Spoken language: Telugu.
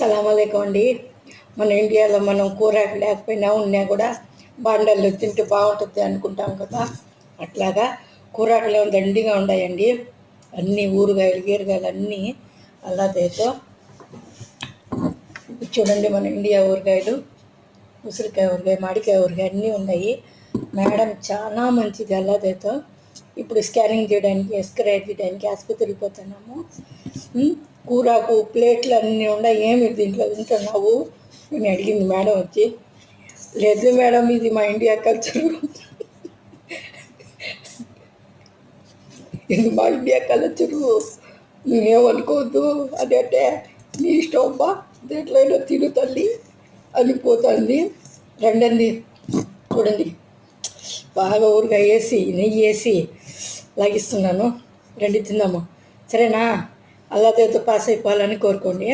సలాంలేకం అండి. మన ఇండియాలో మనం కూరగాయలు లేకపోయినా ఉన్నా కూడా బాండల్లో తింటే బాగుంటుంది అనుకుంటాం కదా, అట్లాగా కూరగాయలు ఏమో దండిగా ఉన్నాయండి. అన్నీ ఊరగాయలు గీరగాయలు అన్నీ అల్లాదేతో చూడండి. మన ఇండియా ఊరగాయలు, ఉసిరికాయ ఊరగాయ, మామిడికాయ ఊరగాయ అన్నీ ఉన్నాయి. మేడం చాలా మంచిది అల్లాదేతో. ఇప్పుడు స్కానింగ్ చేయడానికి, ఎక్స్రే తీయడానికి ఆసుపత్రికి పోతున్నాము. కూరకు ప్లేట్లు అన్నీ ఉన్నాయి. ఏమి దీంట్లో తింటున్నావు అని అడిగింది మేడం వచ్చి. లేదు మేడం, ఇది మా ఇండియా కల్చర్, ఇది మా ఇండియా కల్చరు, నేనేమనుకోవద్దు అదంటే నీ ఇష్టం అబ్బా, దేంట్లో తిను తల్లి అని పోతుంది. రెండండి చూడండి, బాగా ఊరుగా వేసి నెయ్యి వేసి లాగిస్తున్నాను. రండి తిందాము, సరేనా? అల్లాదేతో పాస్ అయిపోవాలని కోరుకోండి.